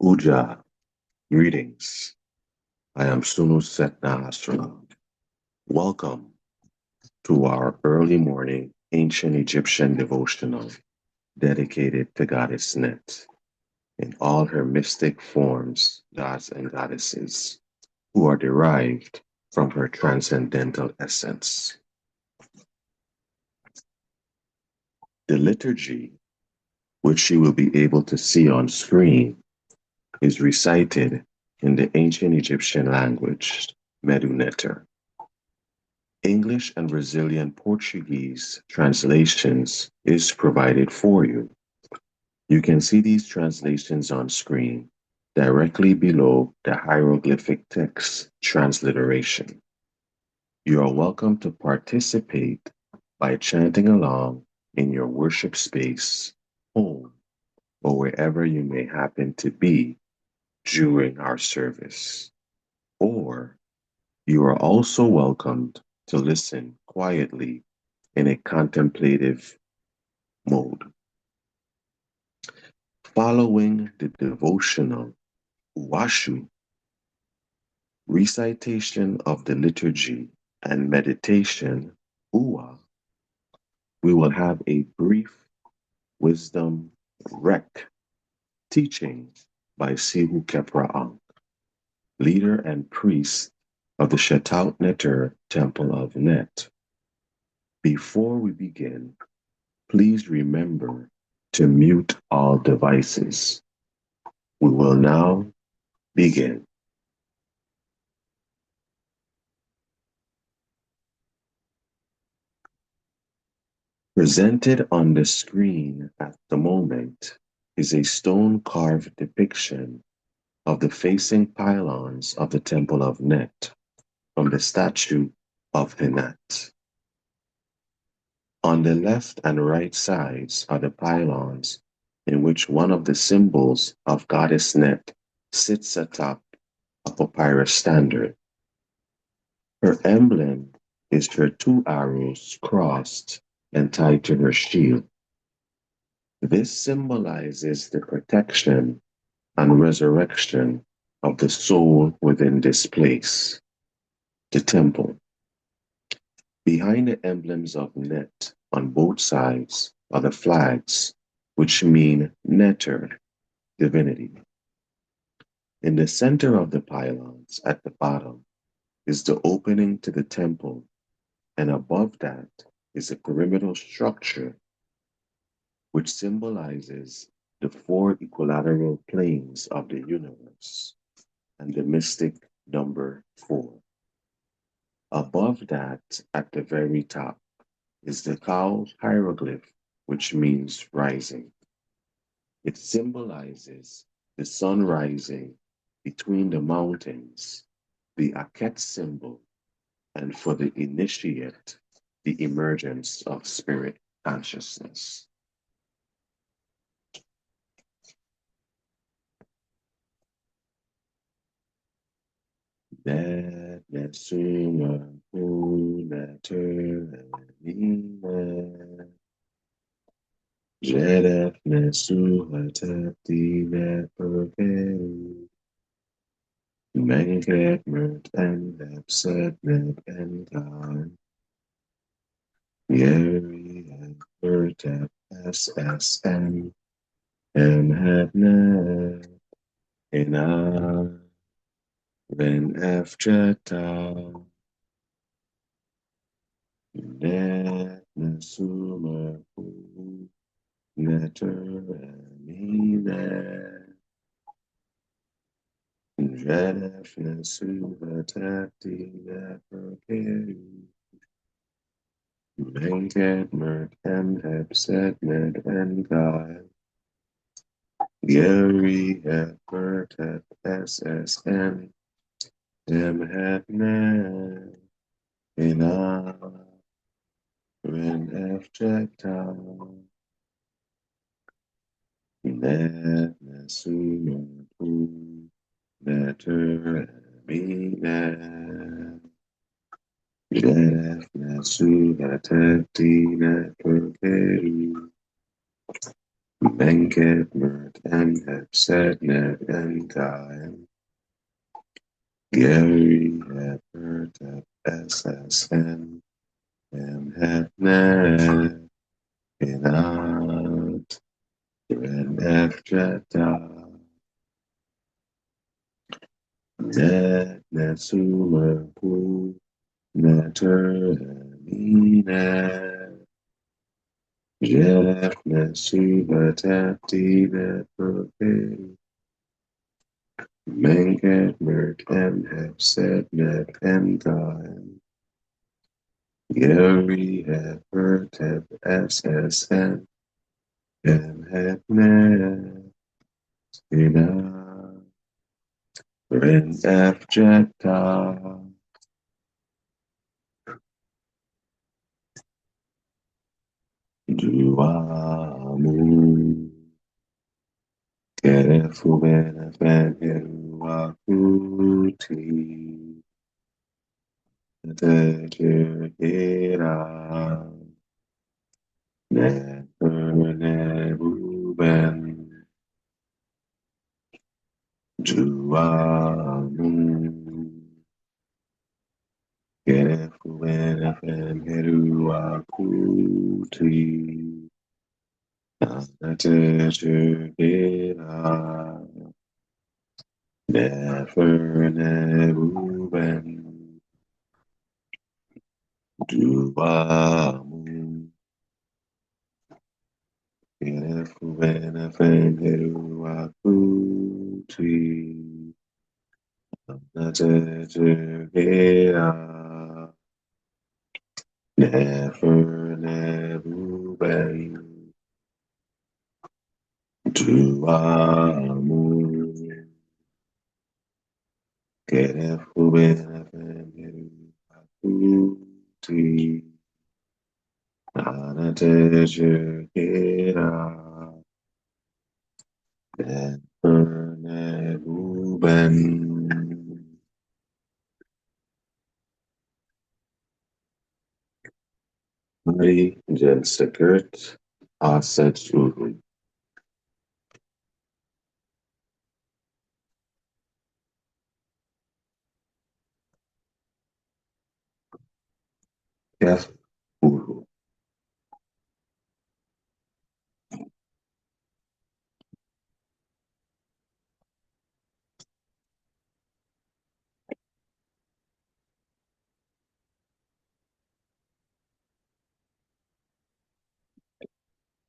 Uja, greetings. I am Sunu Setna Astronaut. Welcome to our early morning ancient Egyptian devotional dedicated to Goddess Net in all her mystic forms, gods and goddesses, who are derived from her transcendental essence. The liturgy, which you will be able to see on screen, is recited in the ancient Egyptian language, Metu Neter. English and Brazilian Portuguese translations is provided for you. You can see these translations on screen directly below the hieroglyphic text transliteration. You are welcome to participate by chanting along in your worship space, home, or wherever you may happen to be during our service. Or you are also welcomed to listen quietly in a contemplative mode. Following the devotional Washu, recitation of the liturgy, and meditation Uwa, we will have a brief wisdom rec teaching by Sehu Khepera, leader and priest of the Metu Neter Temple of Net. Before we begin, please remember to mute all devices. We will now begin. Presented on the screen at the moment is a stone-carved depiction of the facing pylons of the Temple of Net from the statue of Amenemhat. On the left and right sides are the pylons in which one of the symbols of Goddess Net sits atop a papyrus standard. Her emblem is her two arrows crossed and tied to her shield. This symbolizes the protection and resurrection of the soul within this place, the temple. Behind the emblems of Net on both sides are the flags, which mean Neter, divinity. In the center of the pylons at the bottom is the opening to the temple, and above that is a pyramidal structure which symbolizes the four equilateral planes of the universe and the mystic number 4. Above that, at the very top, is the cow hieroglyph, which means rising. It symbolizes the sun rising between the mountains, the Aket symbol, and for the initiate, the emergence of spirit consciousness. That Nesuma Neter Nina Jedef Nesuha Tati Neperkeru Menget Mert and Epset Net and God Yeri and Bertep SSM and Hadna Ina Then Afjata Net Nesuma Neter Nina Jedef Nesuha Tati Neperkeru Menget Mert and Epset Net and God Gary Hebert at SSN Hadna Ina Ren Afjata Net Nesuma Neter Amina Jedef Nesuha Tati Neperkeru Menget Mert and Hepsetnet and Gaim Gary Hepert SSN and Hepnet Inat Ren Efjeta Net Nesumer Pu Neter Mine Jeff Nesuba Tapti Net Menget Mert and Hepset Net and Gaim Gary Hepert SSN and Hepnet Ina Ren Efjeta Duamu Kerefu Benefen Wakuti Tejera Nebuben Duamu Kerefu Benefen Wakuti Tejera Never Nebuben Duamu Benefen Wakuti Nategera Never Nebuben Duamu Kerefu Benefen Wakuti Nategera Never Nebuben Mari Jensekert Aset Uhu Kef Uhu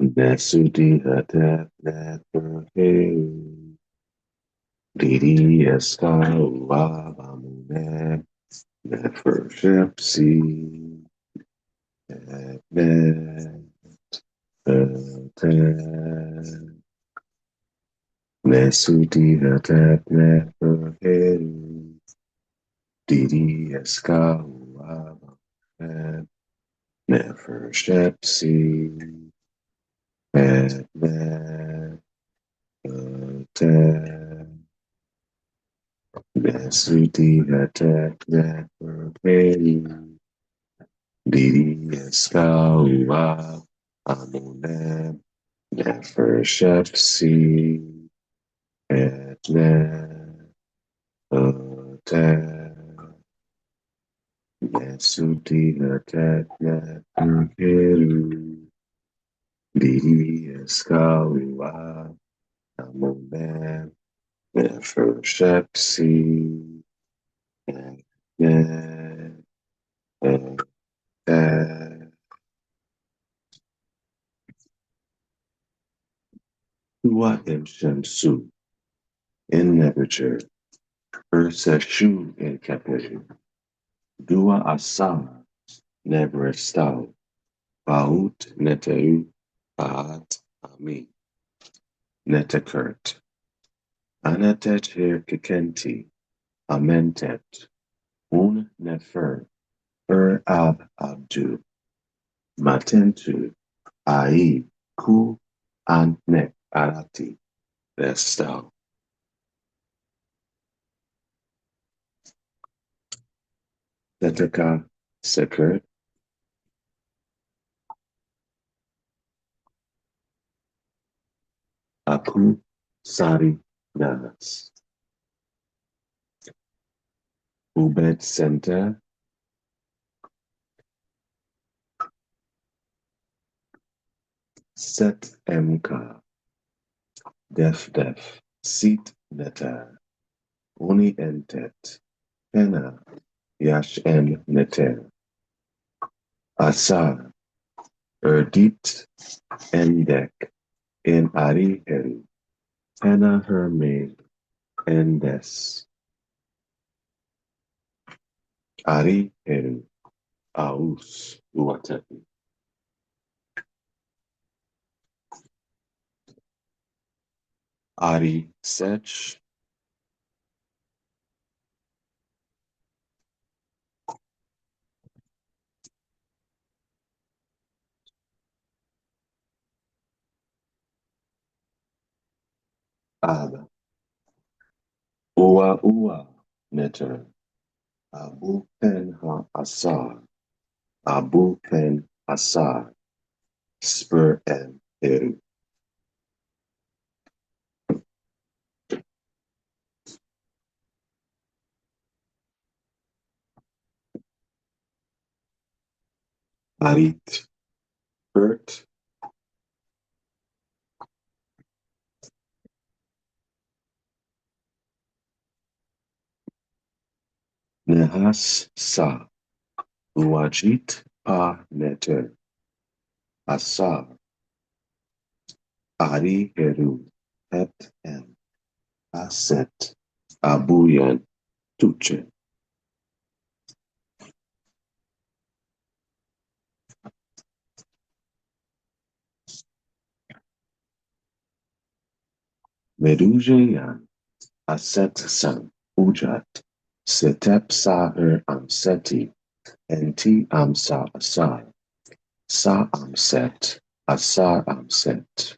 Nesudi Hatet Netverhe Didi Eska Uavamune Nefershepsi Nesudi Hatet Netverhe Didi Eska Uavamune Nefershepsi Nesudi Hatet Netverhe Didi Escalva Amunem Nefershepsi Etne Ote Nesuti Hatetne Urkeru Didi Escalva Amunem Nefershepsi Etne Ote Tua Shamsu in Nebuchadnezzar Shu in Capella Dua Asa Nebrestau Baut Neteru Baat Ami Netekert Anatet Kikenti Amentet Un Nefer Ab Abdu Matentu Ai Ku Anek Arati Vestau Neteka Sekert Aku Sari Nas. Ubed Center. Set Mka. Def. Seat Neter. Uni Entet. Pena. Yash Neter. Asar. Erdit Endek. In Ari Heri. Pena Herme Endes. Ari Heri. Aus Uateti. Ari Sech. Ab. Ua Neter. Abu Pen Ha Asar. Abu Pen Asar. Spur and Eru. Arit. Bert. Nehas Sa. Uajit Pa Neter. Asar. Ari Heru. Et En. Aset. Abuyan Tuche. Medujayan. Aset San. Ujat. Setep Saher Amseti. Enti Amsa Asar. Sa Amset. Asar Amset.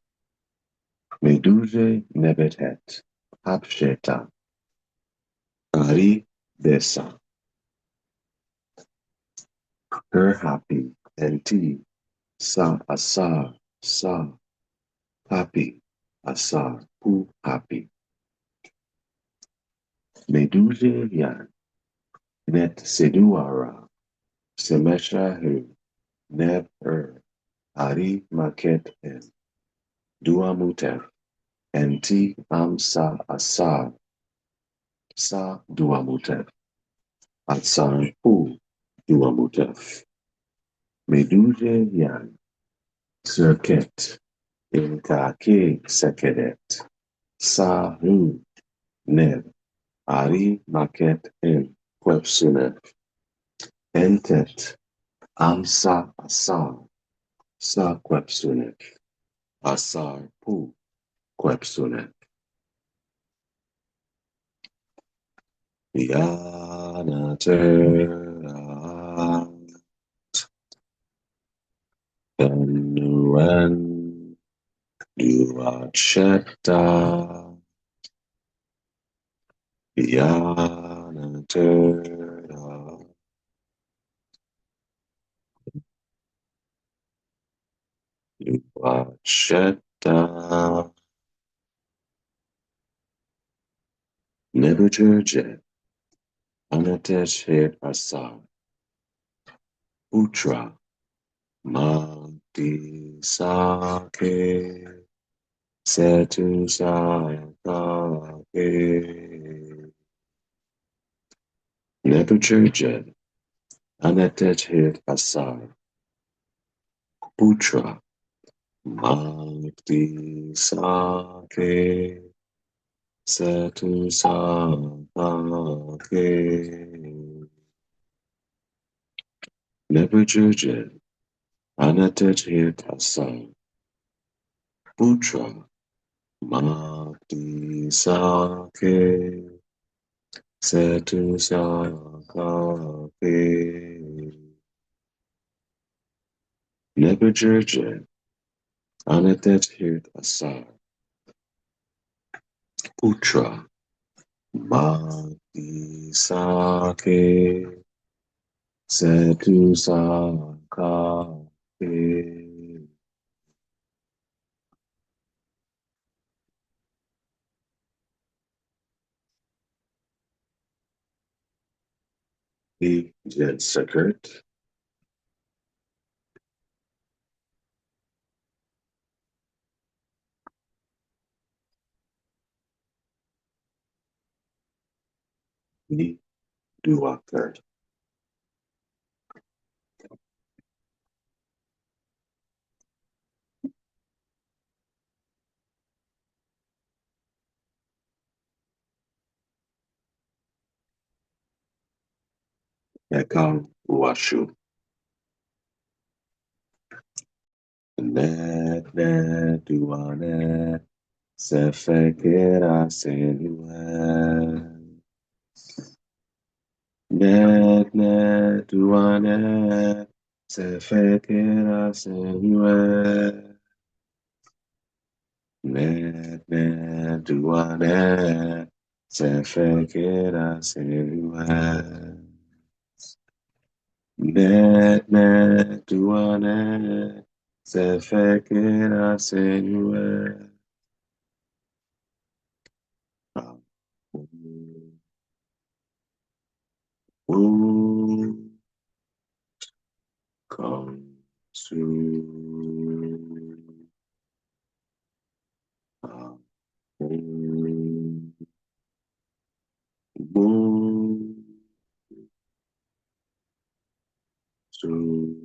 Meduje Nebetet. Hapsheta. Ari Desa. Her happy. Enti. Sa Asar. Sa. Happy. Asar. Pu happy. Meduje Yan. Net Seduara. Semesha Hu. Neb Ari Maket En. Dua Mutef. Enti Amsa Asar. Sa Dua Mutef. Asar Pu Dua Mutef. Meduje Yan. Circuit. Inkake Sekedet. Sa Hu. Neb. Ari Maket En. Kwepsunef. Entet. Amsa Asar. Sa Kwepsunef. Asar Pu Kwepsunef. Yanater Benuan Duacheta Yanater Duacheta Nebuchadnezzar Anatesh Het Asar Utra Mati Sake Setu Sake Nebuchadnezzar Anatesh Het Asar Putra Mati Sake Setu Sake Nebuchadnezzar Anatesh Het Asar Putra Mati Sake Setu Sake Nebuchadnezzar Anatet Het Asar Putra Mati Sake Setu Sake Die Secret. Die Duaker. Ekal Washu. Net duane. Sefekera senue. Net duane. Sefekera senue. Net duane. Sefekera senue. Net duane. Sefekera senue. Who come to who to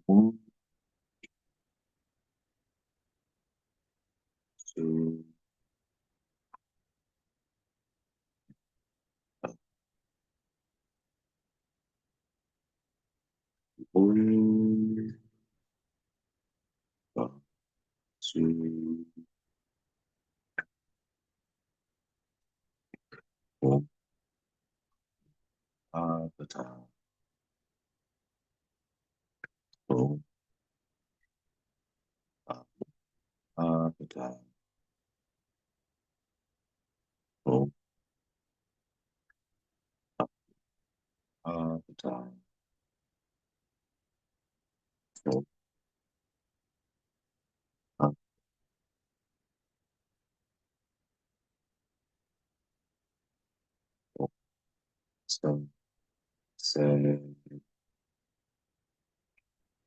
who to who to who the time who the time who the time who so say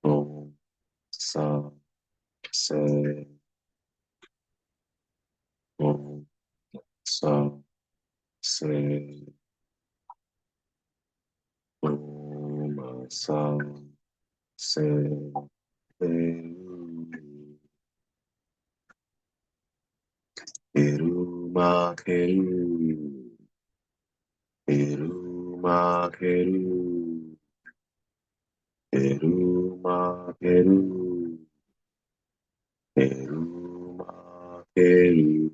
who so say who so say who so say Erumakeru, Erumakeru, Erumakeru, Erumakeru,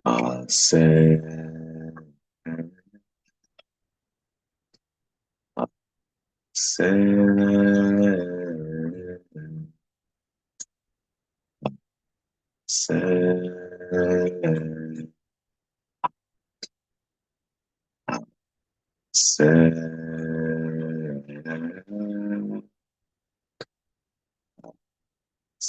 Ase, Ase, Ase, Ase, Se, se, se,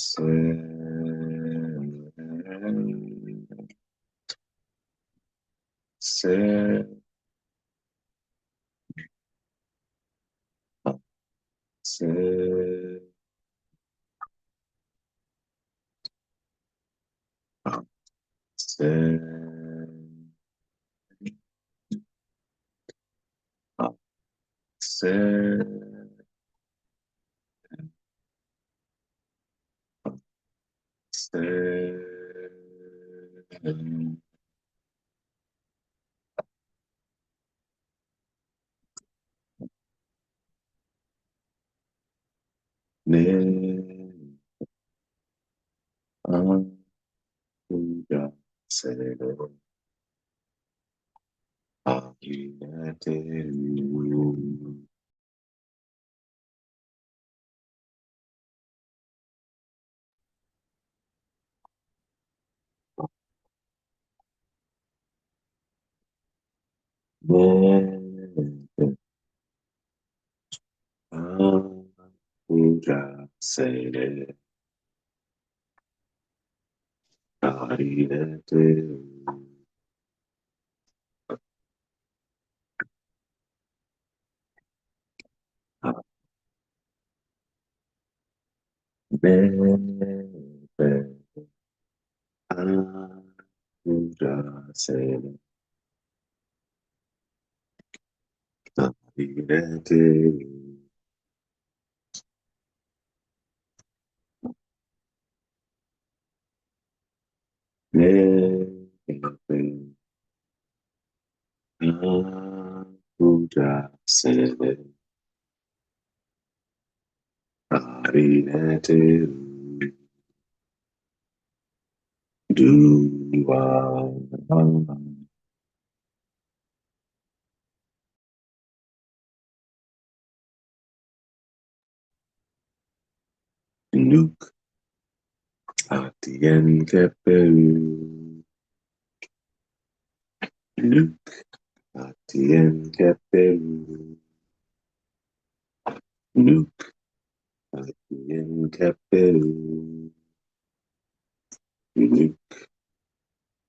se, se, se, se, se, ne, anga, se, Agineteru. Metu Neter. Nuke Atien Keperu. Nuke Atien Keperu. Nuke Atien Keperu. Nuke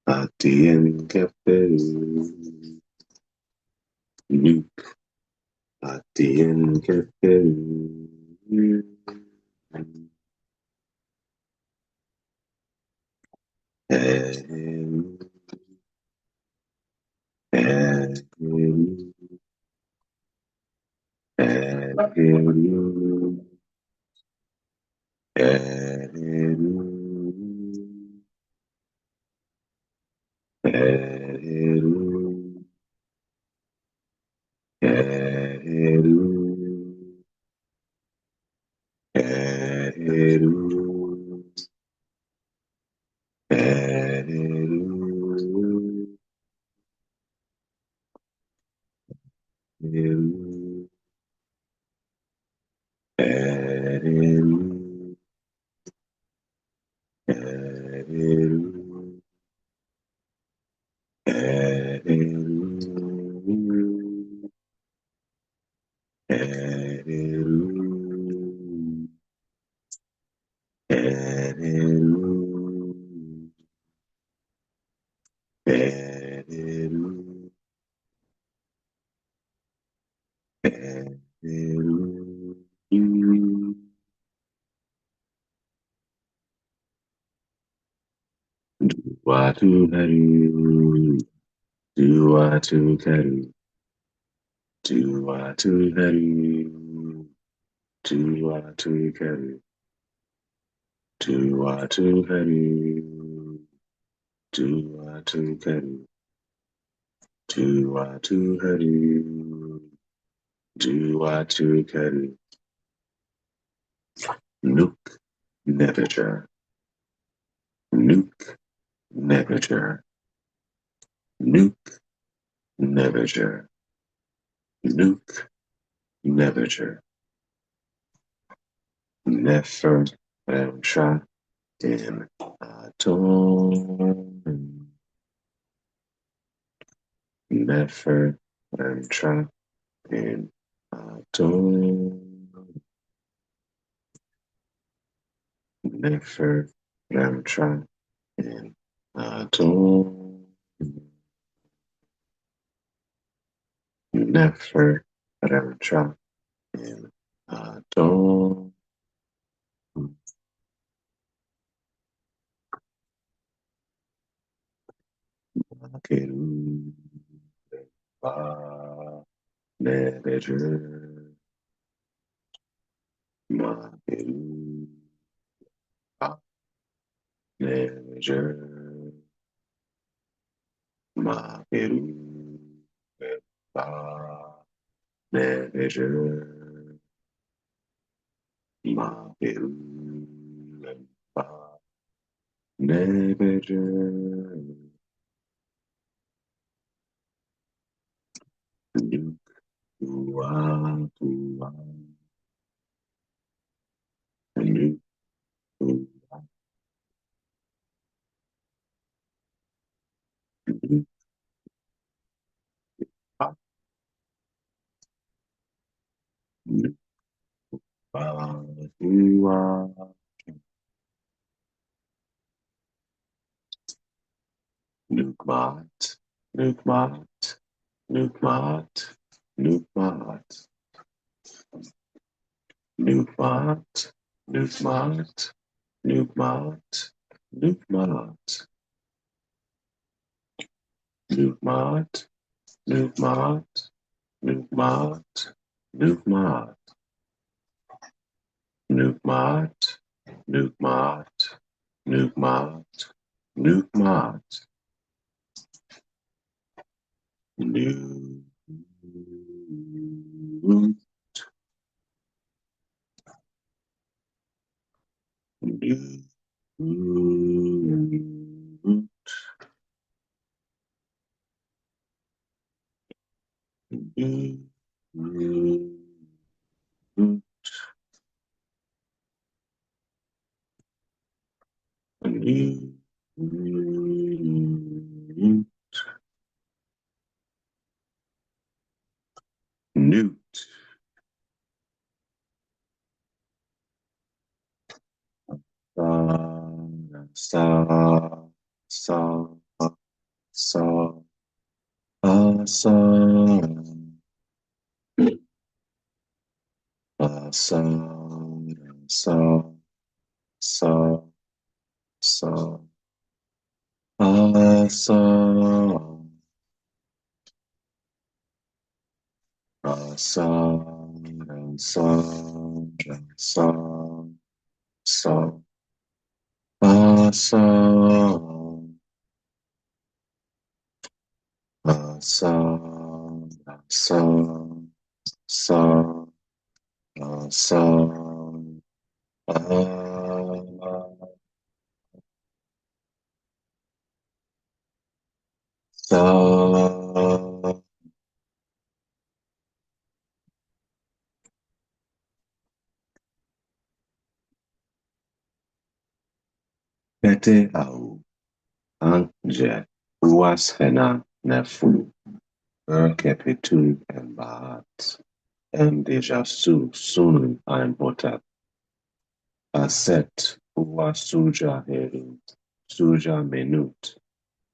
Atien Keperu. Nuke Atien Keperu. Watu Haru, do Watu Haru, do Watu Haru, do Watu Haru, do Watu Haru, do Watu Haru, do Watu Haru, do Watu Haru, Nook Never, Nook Never, Nook Never, Nook Never, Nefer Ramsha in Atom, Nefer Ramsha in Atom, Nefer Ramsha in Atom, Nefer Ramsha in Atom, Makeru, Ba, Nebejer, Makeru, Ba, Nebejer, Makeru, Ba, Nebejer, Makeru, Ba, Nebejer, Nuke, Ua, Ua, Nuke, Ua, Nuke, Bahua, Nukmat, Nukmat, Nukmat, Nukmat, Nukmat, Nukmat, Nukmat, Nukmat, Nukmat, Nukmat, Nukmat, Nukmat, Nukmat, Nukmat, Nukmat, Nukmat, Nukmat, Nukmat, Newt, sa, sa, sa, sa, sa, sa, sa, sa, sa, sa, sa, sa, sa, sa, sa, sa, sa, sa, sa, pete au, anje, uas hena nefu, kepitu embaat, deja su sunun aimpotat, aset, uas suja herin, suja menut,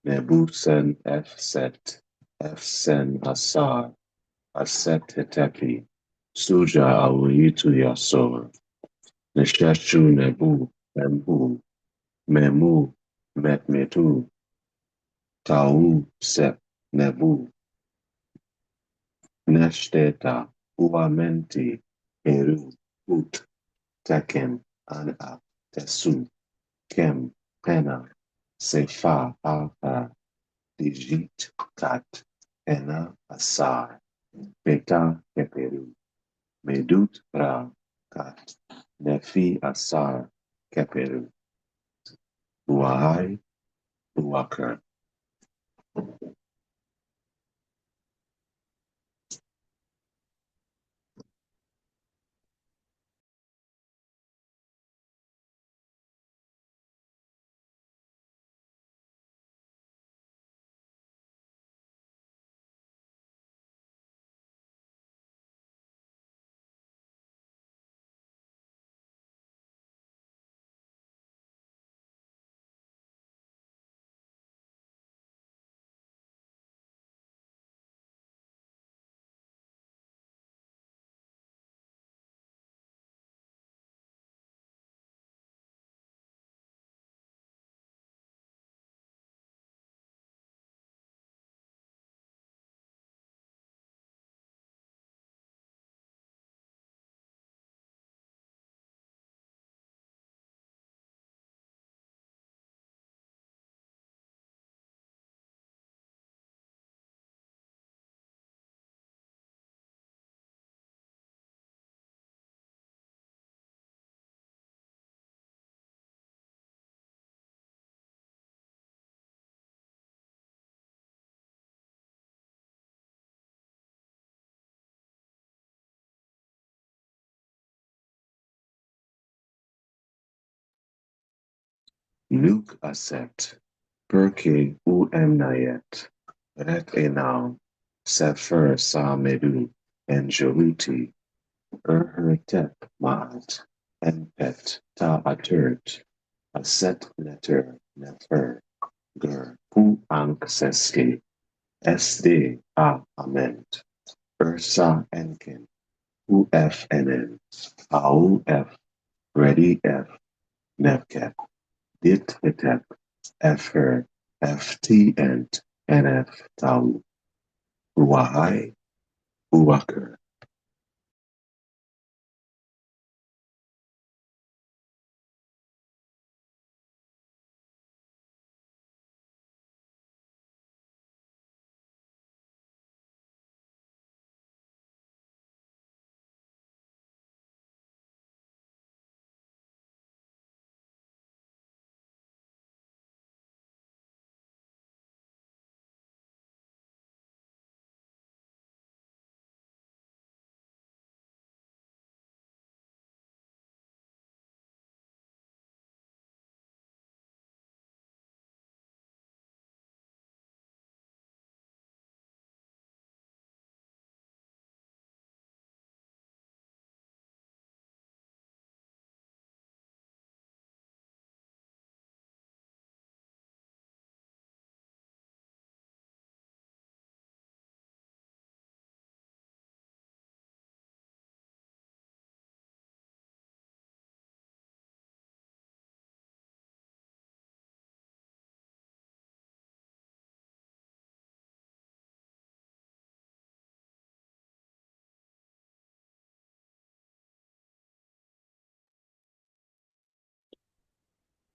nebusen efsen asar, aset hetepi, suja auitu yasor, nesheshu nebu, membu, memu, metmetu, tau, sep, nebu, neshteta, uamenti, eru, ut, teken, ana, tesu, kem, pena, sefa, alfa, digit, kat, ena, asar, peta, keperu, medut, ra, kat, nefi, asar, keperu, uahai, uaker. Luke aset, perke uemnayet, ret enau, sefer sa medu, en jeruti, Tep Mat Empet Ta Atert Aset Neter Nefer Ger Pu Ank Seske SD A Ament Ursa Enkin UFNN AU F Ready F Nepket Dit Hitep Fher FT Ent NF Tau Uahai Uaker.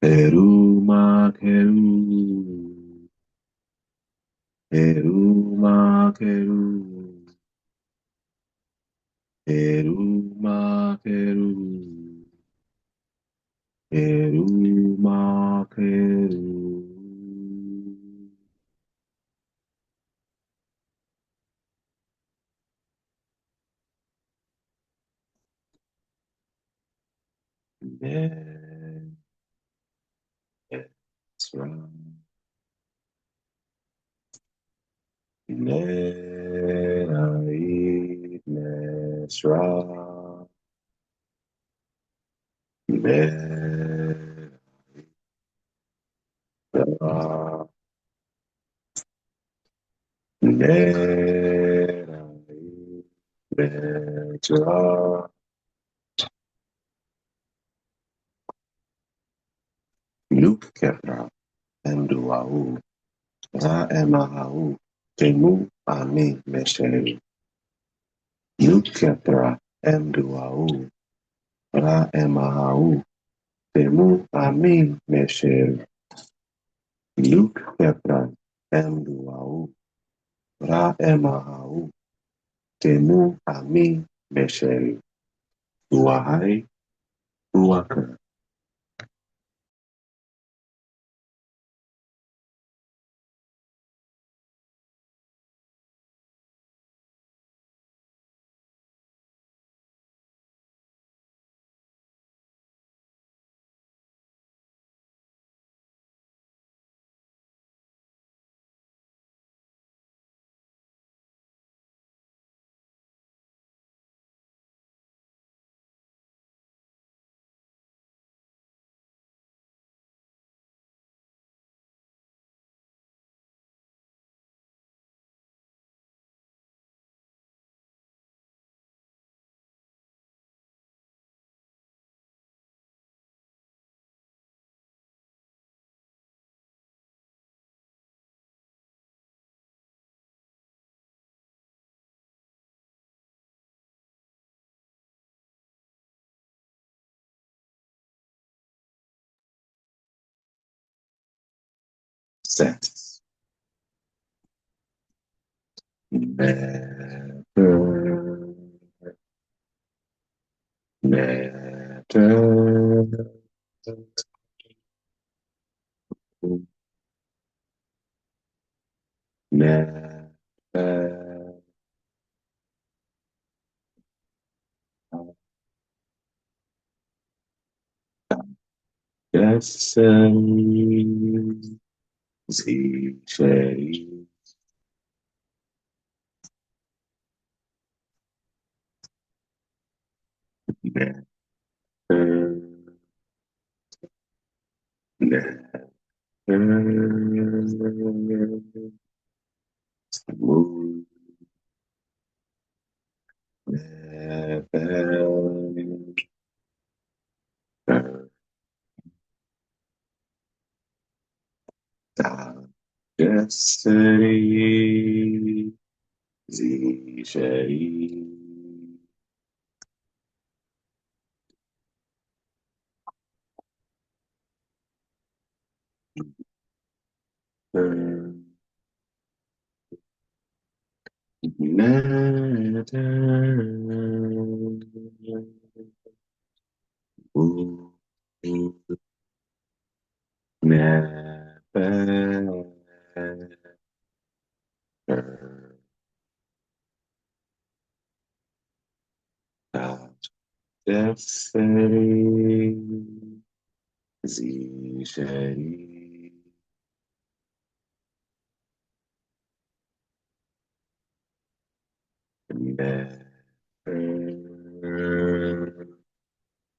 Peruma Keru Peruma Keru Peruma Keru Peruma Keru Nesra Nerai Nesra Nesra Nerai Nesra Sehu Khepera Enduau Amenemhat Temu Ami Mesheru Sehu Khepera Enduau Amenemhat Temu Ami Mesheru Sehu Khepera Enduau Amenemhat Temu Ami Mesheru Uahai Uaker. Set. Never, never, never. Yes, sicher. Neter, neter, smooth, never, destiny, sicherlich, never, destiny, sicherlich, never,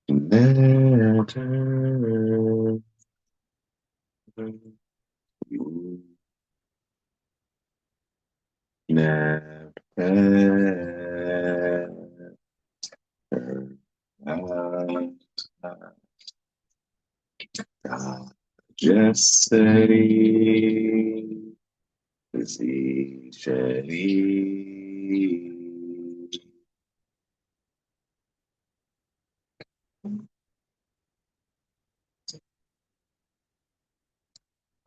never, never, Jessity, Zisheri,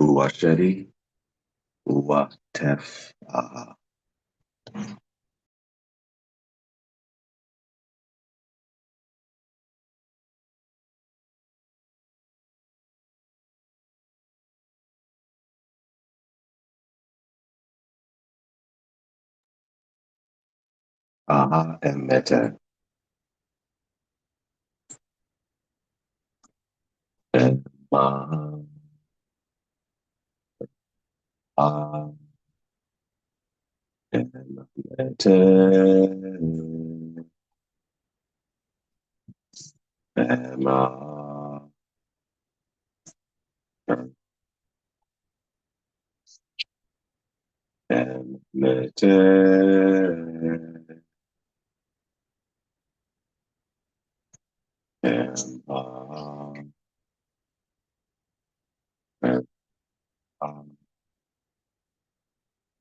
Uwasheri, Uwatef, Emete, Emma, Emete, Emma, Emete, Emma, Emma,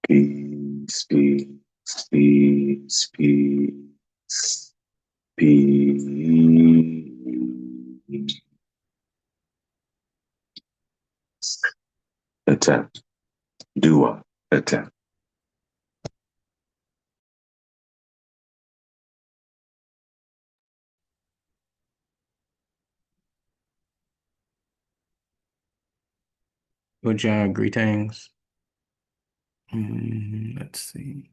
Peace, peace, peace, peace, peace. Attempt. Dua. Attempt. Ujjayi, greetings. Let's see.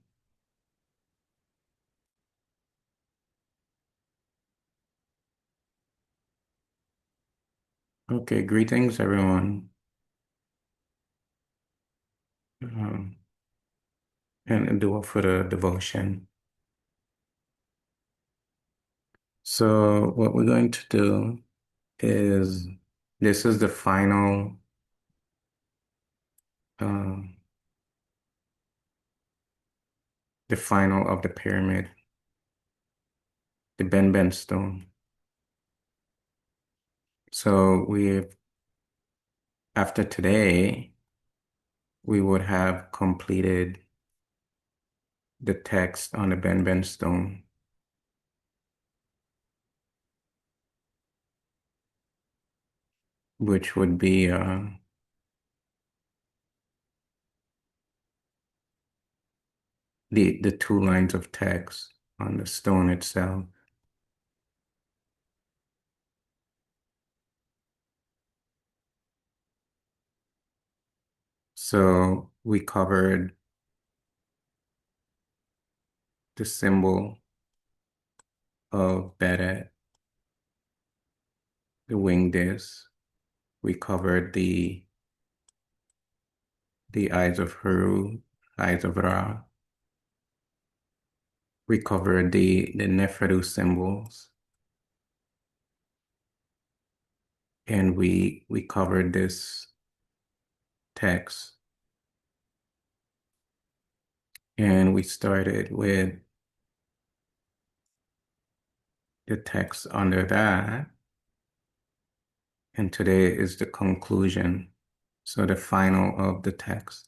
Okay, greetings, everyone. Um, and a dua for the devotion. So what we're going to do is, this is um, the final of the pyramid, the Ben stone. So after today, we would have completed the text on the Ben stone, which would be the two lines of text on the stone itself. So we covered the symbol of Beret, the winged disc. We covered the eyes of Heru, eyes of Ra. We covered the Neferu symbols, and we covered this text. And we started with the text under that, and today is the conclusion, so the final of the text.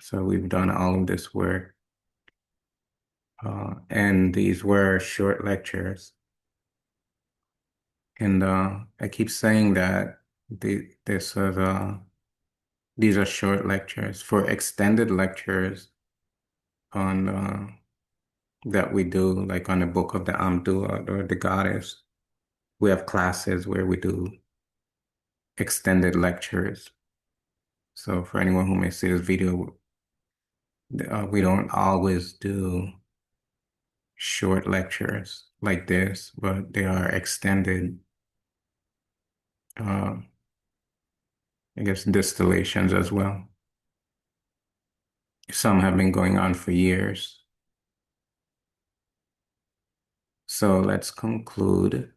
So we've done all of this work, and these were short lectures. And I keep saying that these are short lectures. For extended lectures on that we do, like on the book of the Amdu or the Goddess, we have classes where we do extended lectures. So for anyone who may see this video, we don't always do short lectures like this, but they are extended, I guess, distillations as well. Some have been going on for years. So let's conclude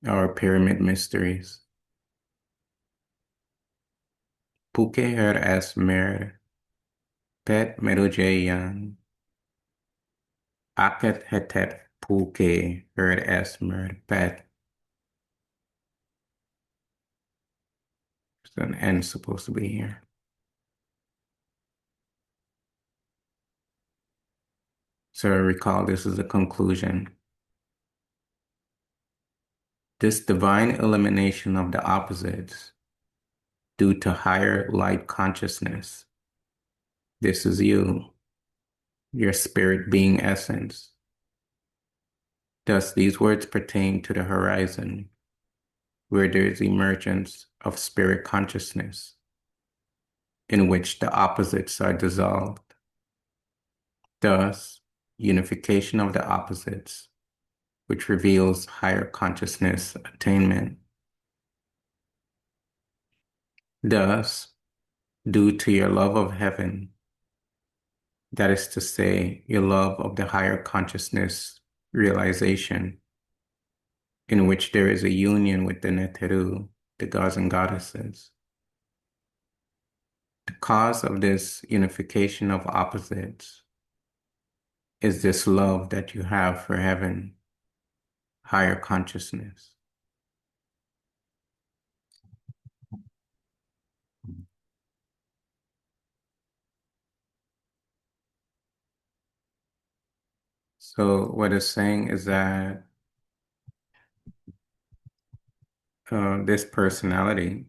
our pyramid mysteries. Puke her as mer pet merujayan Aket hetet puke herd es merd pet. There's an N supposed to be here. So recall this is a conclusion. This divine elimination of the opposites due to higher light consciousness. This is you, your spirit being essence. Thus, these words pertain to the horizon, where there is emergence of spirit consciousness, in which the opposites are dissolved. Thus, unification of the opposites, which reveals higher consciousness attainment. Thus, due to your love of heaven, that is to say, your love of the higher consciousness realization, in which there is a union with the Neteru, the gods and goddesses. The cause of this unification of opposites is this love that you have for heaven, higher consciousness. So what it's saying is that this personality,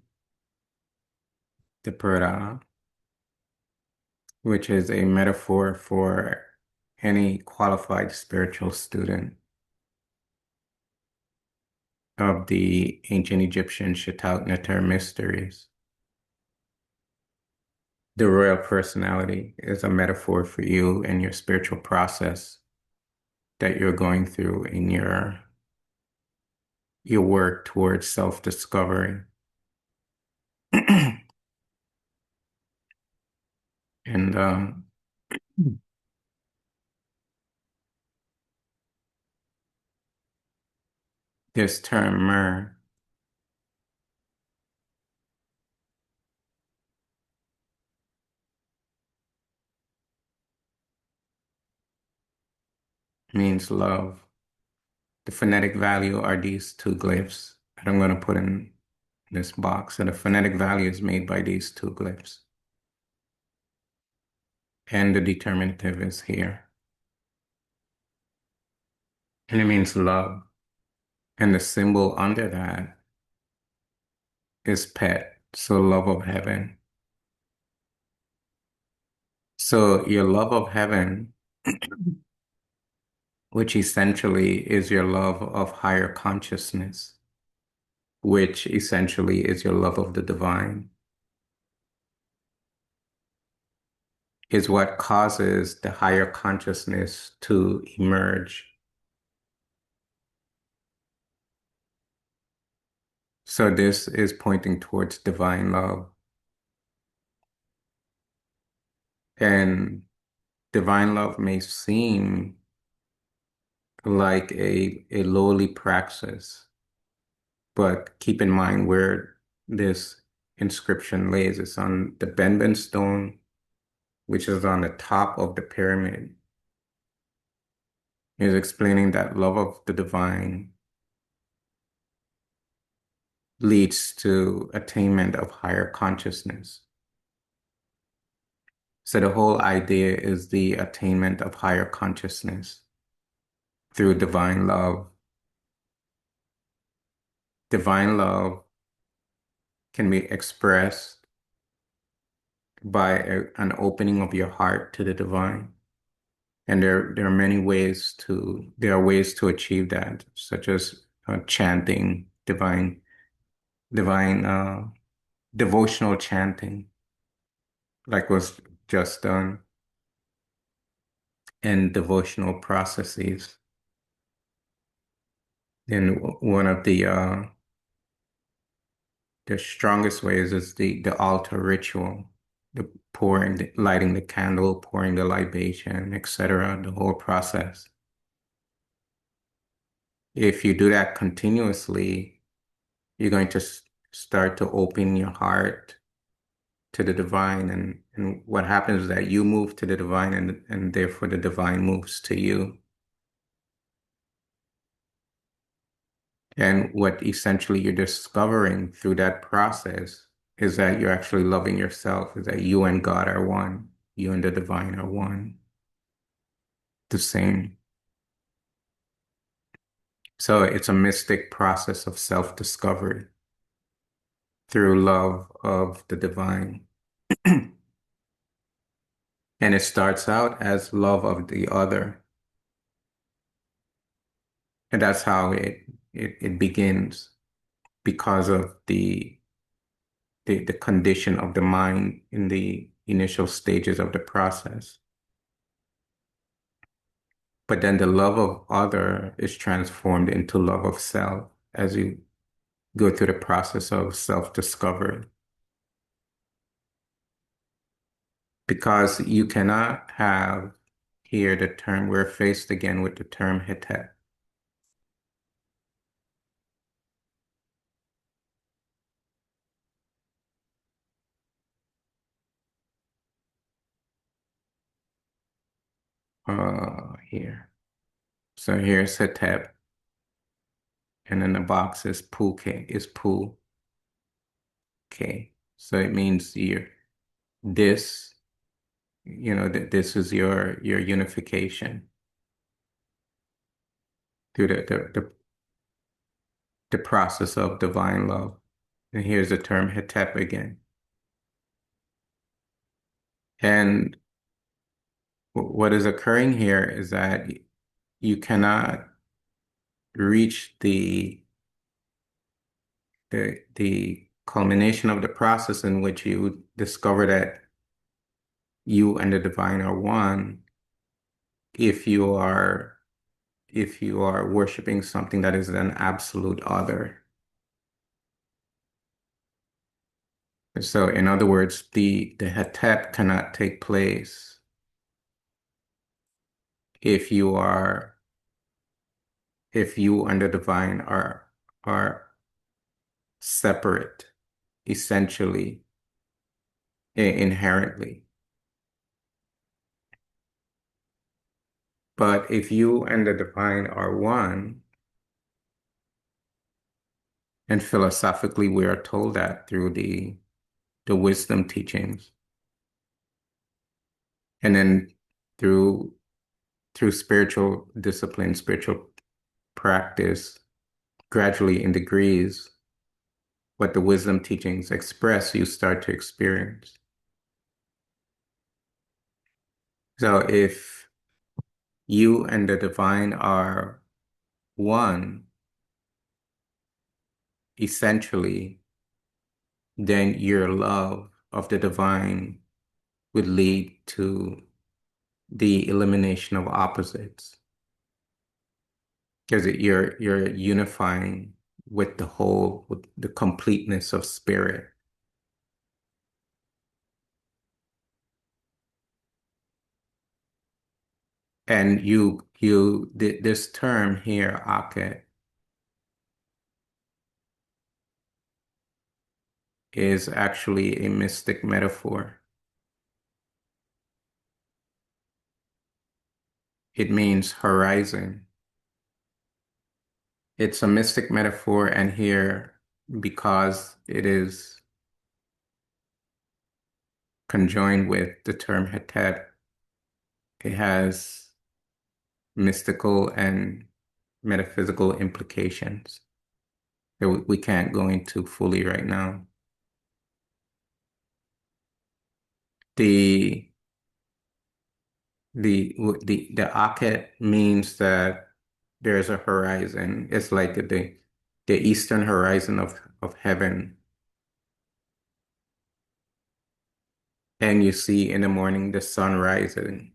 the Pura, which is a metaphor for any qualified spiritual student of the ancient Egyptian Sehu Neter mysteries. The royal personality is a metaphor for you and your spiritual process that you're going through in your work towards self-discovery. And this term mer means love. The phonetic value are these two glyphs that I'm going to put in this box. So the phonetic value is made by these two glyphs. And the determinative is here. And it means love. And the symbol under that is pet, so love of heaven. So your love of heaven, which essentially is your love of higher consciousness, which essentially is your love of the divine, is what causes the higher consciousness to emerge. So this is pointing towards divine love. And divine love may seem like a lowly praxis, but keep in mind where this inscription lays. It's on the Benben stone, which is on the top of the pyramid. It's explaining that love of the divine leads to attainment of higher consciousness. So the whole idea is the attainment of higher consciousness through divine love. Divine love can be expressed by an opening of your heart to the divine. And there are ways to achieve that, such as chanting, divine devotional chanting, like was just done, and devotional processes. And one of the strongest ways is the altar ritual, the lighting the candle, pouring the libation, etc., the whole process. If you do that continuously, you're going to start to open your heart to the divine, and what happens is that you move to the divine, and therefore the divine moves to you. And what essentially you're discovering through that process is that you're actually loving yourself, is that you and God are one, you and the divine are one, the same. So it's a mystic process of self-discovery through love of the divine. And it starts out as love of the other. And that's how it begins because of the condition of the mind in the initial stages of the process. But then the love of other is transformed into love of self as you go through the process of self-discovery. Because you cannot have here the term, we're faced again with the term hetet. Here. So here's hetet, and then the box is puke, is pu k. So it means this, that this is your unification through the process of divine love. And here's the term hetep again. And what is occurring here is that you cannot reach the culmination of the process in which you discover that you and the divine are one if you are worshiping something that is an absolute other. So in other words, the hetep cannot take place if you are if you and the divine are separate essentially inherently. But if you and the divine are one, and philosophically we are told that through the wisdom teachings, and then through spiritual discipline, spiritual practice, gradually in degrees, what the wisdom teachings express, you start to experience. So if you and the divine are one, essentially, then your love of the divine would lead to the elimination of opposites. Because you're unifying with the whole, with the completeness of spirit. And this term here, Aket, is actually a mystic metaphor. It means horizon. It's a mystic metaphor, and here, because it is conjoined with the term hetet, it has mystical and metaphysical implications that we can't go into fully right now. The the Aket means that there's a horizon. It's like the eastern horizon of heaven. And you see in the morning the sun rising,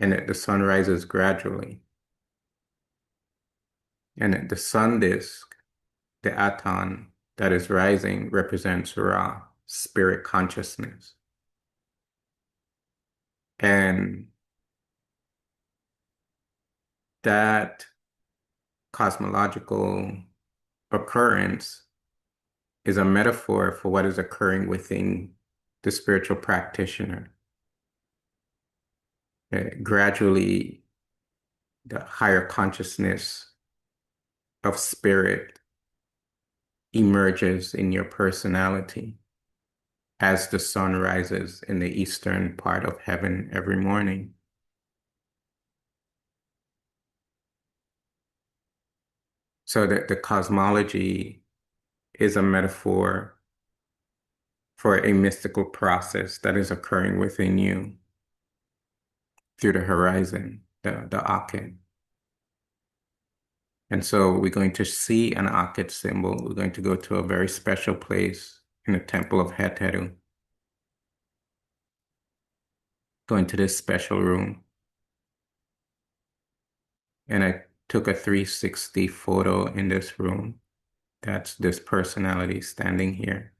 and the sun rises gradually. And the sun disk, the aton that is rising, represents Ra, spirit consciousness. And that cosmological occurrence is a metaphor for what is occurring within the spiritual practitioner. Gradually, the higher consciousness of spirit emerges in your personality as the sun rises in the eastern part of heaven every morning. So that the cosmology is a metaphor for a mystical process that is occurring within you through the horizon, the Akhet. And so we're going to see an Akhet symbol. We're going to go to a very special place in the temple of Heteru. Go into this special room. And I took a 360 photo in this room. That's this personality standing here.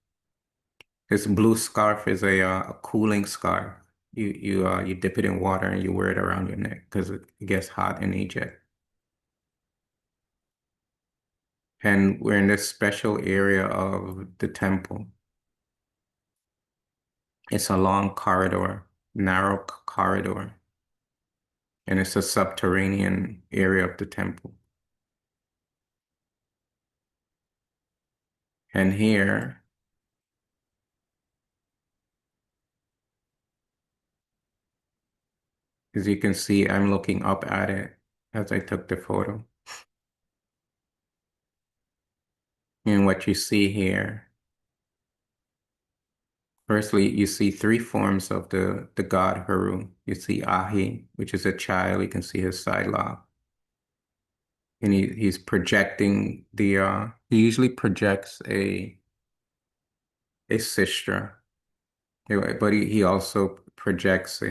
This blue scarf is a cooling scarf. You dip it in water and you wear it around your neck because it gets hot in Egypt. And we're in this special area of the temple. It's a long corridor, narrow corridor, and it's a subterranean area of the temple. And here, as you can see, I'm looking up at it as I took the photo. And what you see here, firstly, you see three forms of the god Heru. You see Ahi, which is a child. You can see his side lobe. And he's projecting he usually projects a sister. But he also projects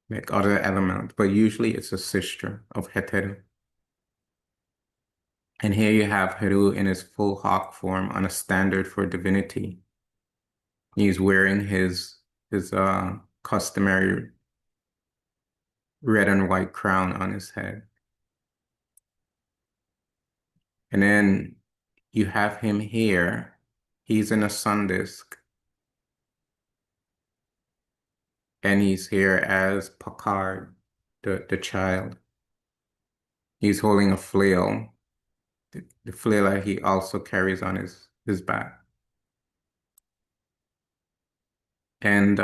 like other elements, but usually it's a sister of Heteru. And here you have Heru in his full hawk form on a standard for divinity. He's wearing his customary red and white crown on his head. And then you have him here. He's in a sun disk. And he's here as Picard, the child. He's holding a flail, the flail that he also carries on his back. And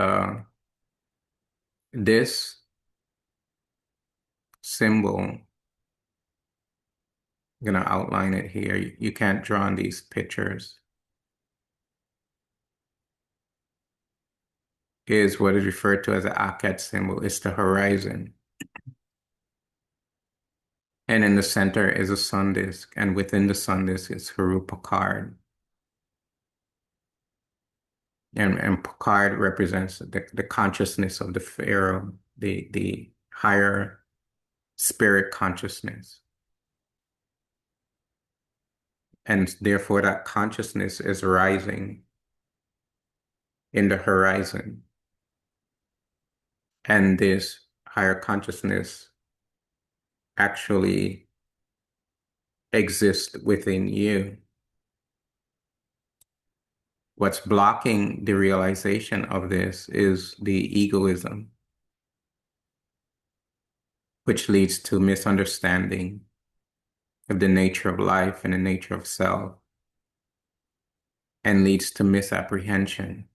this symbol, I'm gonna outline it here. You can't draw on these pictures. Is what is referred to as the Akhet symbol. It's the horizon. And in the center is a sun disk, and within the sun disk is Heru Picard. And Picard represents the consciousness of the pharaoh, the higher spirit consciousness. And therefore that consciousness is rising in the horizon. And this higher consciousness actually exists within you. What's blocking the realization of this is the egoism, which leads to misunderstanding of the nature of life and the nature of self, and leads to misapprehension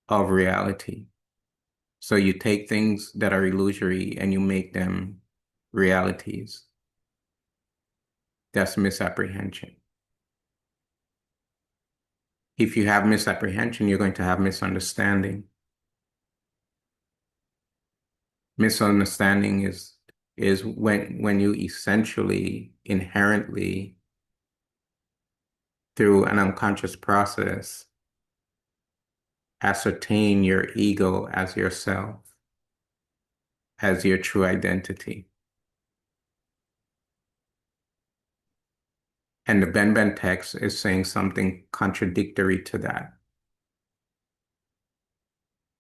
of reality. So you take things that are illusory and you make them realities. That's misapprehension. If you have misapprehension, you're going to have misunderstanding. Misunderstanding is when you essentially, inherently, through an unconscious process, ascertain your ego as yourself, as your true identity. And the Benben text is saying something contradictory to that.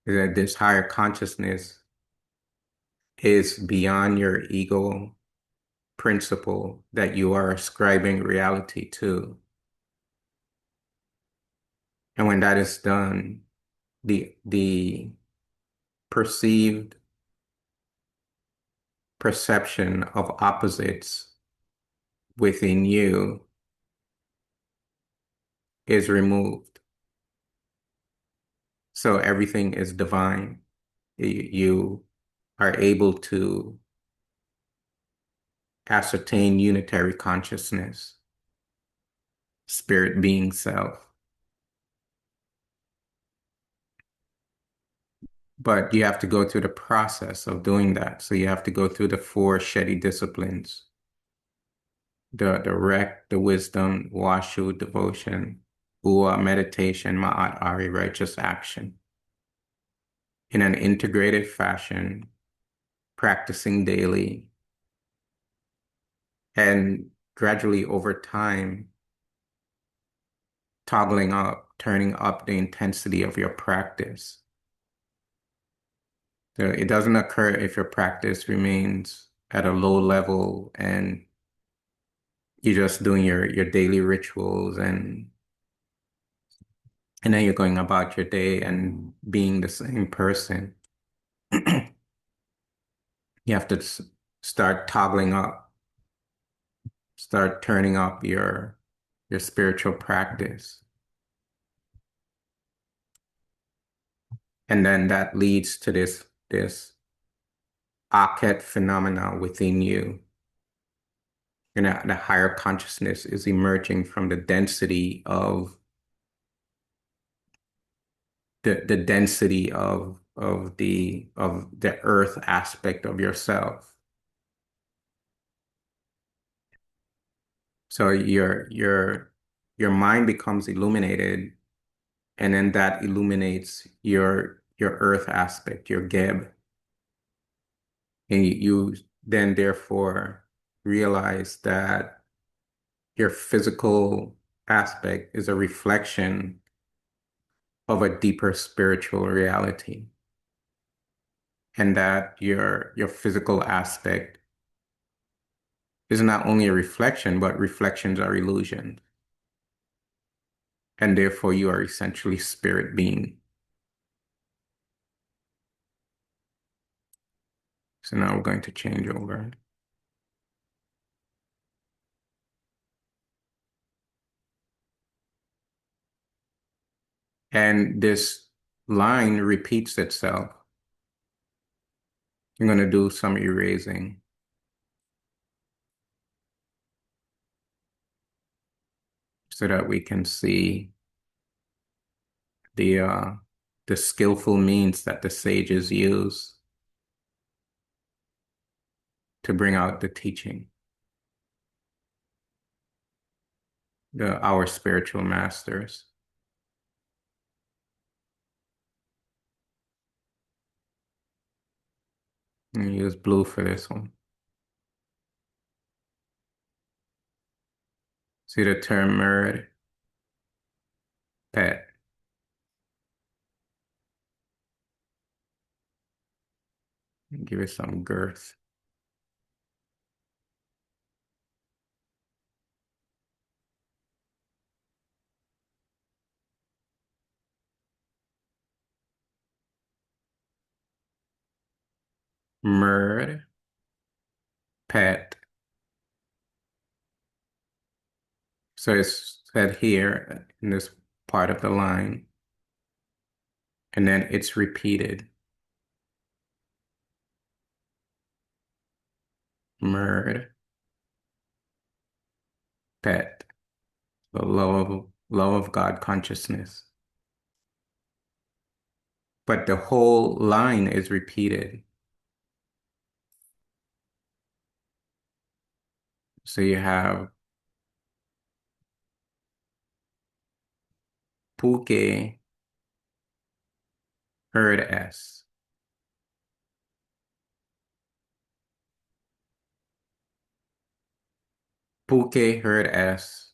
That this higher consciousness is beyond your ego principle that you are ascribing reality to. And when that is done, the perceived perception of opposites within you is removed. So everything is divine. You are able to ascertain unitary consciousness, spirit being self. But you have to go through the process of doing that. So you have to go through the four Shetty disciplines, the rec, the wisdom, washu, devotion, ua, meditation, ma'at, ari, righteous action, in an integrated fashion, practicing daily, and gradually over time, toggling up, turning up the intensity of your practice. So it doesn't occur if your practice remains at a low level and you're just doing your daily rituals and then you're going about your day and being the same person. You have to start toggling up, start turning up your spiritual practice. And then that leads to this Akhet phenomena within you. And the higher consciousness is emerging from the density of the density of the earth aspect of yourself. So your mind becomes illuminated, and then that illuminates your earth aspect, your Geb. And you then therefore realize that your physical aspect is a reflection of a deeper spiritual reality. And that your physical aspect is not only a reflection, but reflections are illusion. And therefore you are essentially spirit being. So now we're going to change over. And this line repeats itself. I'm going to do some erasing so that we can see the skillful means that the sages use to bring out the teaching, our spiritual masters. And use blue for this one. See the term murd, pet. Give it some girth. Murd, pet. So it's said here in this part of the line, and then it's repeated. Murd, pet. The love of God consciousness. But the whole line is repeated. So you have Puke heard S. Puke heard S.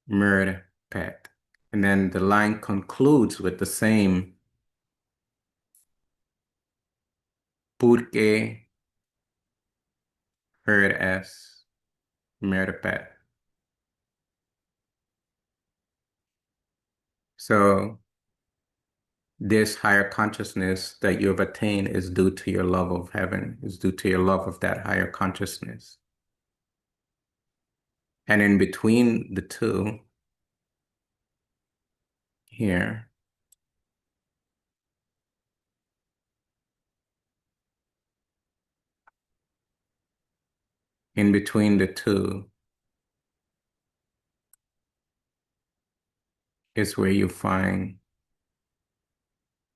Murd pet. And then the line concludes with the same Puke heard S. Murd pet. So this higher consciousness that you have attained is due to your love of heaven, is due to your love of that higher consciousness. And in between the two here, in between the two is where you find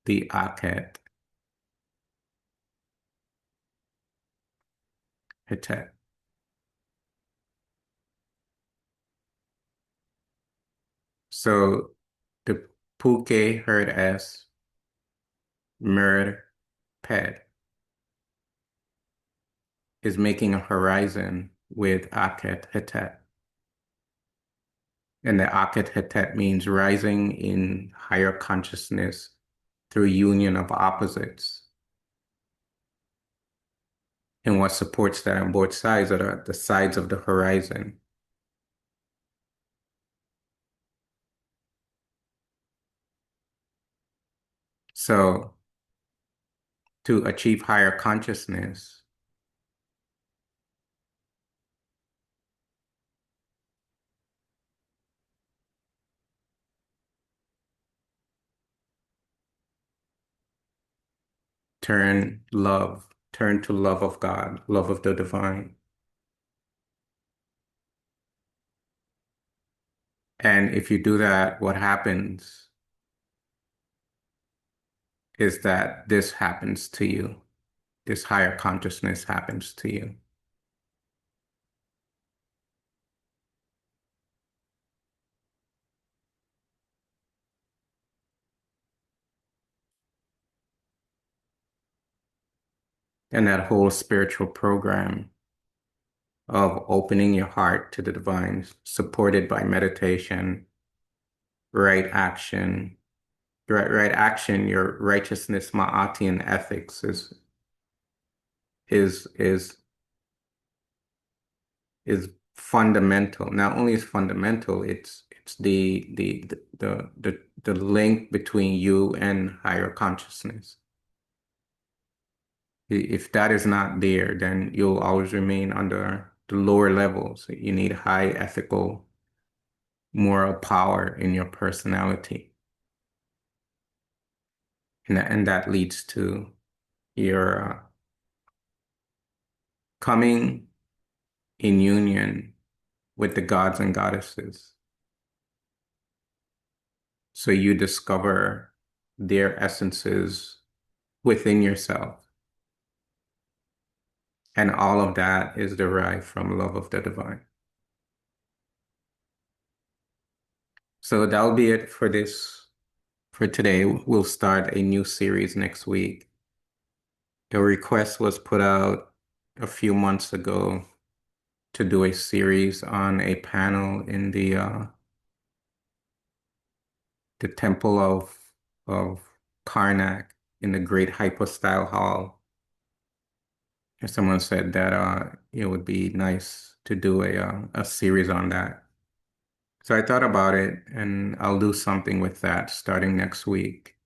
the Akhet Hetet. So the Puke heard as Mer Pet is making a horizon with Akhet Hetet. And the Akhet Hetet means rising in higher consciousness through union of opposites. And what supports that on both sides are the sides of the horizon. So to achieve higher consciousness, turn to love of God, love of the divine. And if you do that, what happens is that this happens to you. This higher consciousness happens to you. And that whole spiritual program of opening your heart to the divine, supported by meditation, right action, right action, your righteousness, ma'ati, and ethics is is is fundamental. Not only is fundamental, it's the link between you and higher consciousness. If that is not there, then you'll always remain under the lower levels. You need high ethical, moral power in your personality. And that leads to your coming in union with the gods and goddesses. So you discover their essences within yourself. And all of that is derived from love of the divine. So that'll be it for today. We'll start a new series next week. The request was put out a few months ago to do a series on a panel in the temple of Karnak in the great Hypostyle hall. And someone said that it would be nice to do a series on that. So I thought about it, and I'll do something with that starting next week.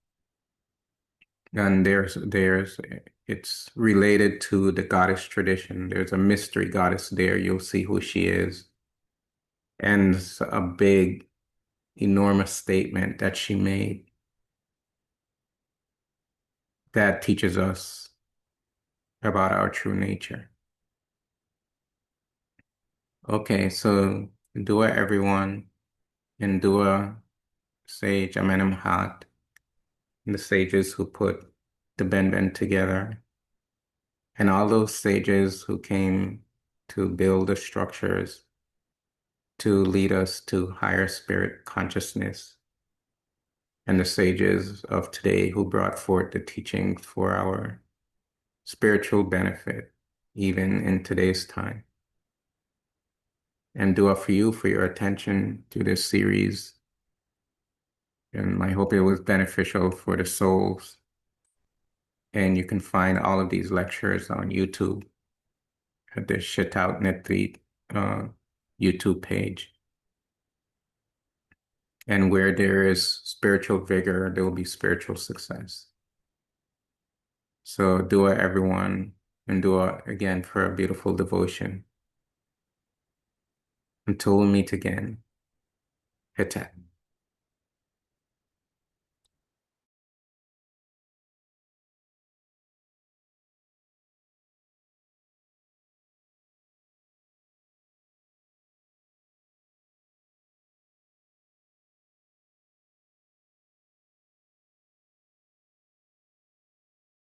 And it's related to the goddess tradition. There's a mystery goddess there. You'll see who she is. And it's a big, enormous statement that she made that teaches us about our true nature. Okay, so dua everyone, and dua sage Amenemhat, and the sages who put the Ben together, and all those sages who came to build the structures to lead us to higher spirit consciousness, and the sages of today who brought forth the teachings for our spiritual benefit, even in today's time. And dua for you for your attention to this series. And I hope it was beneficial for the souls. And you can find all of these lectures on YouTube at the Sehu Khepera YouTube page. And where there is spiritual vigor, there will be spiritual success. So dua everyone, and dua again for a beautiful devotion. Until we meet again, Hitet.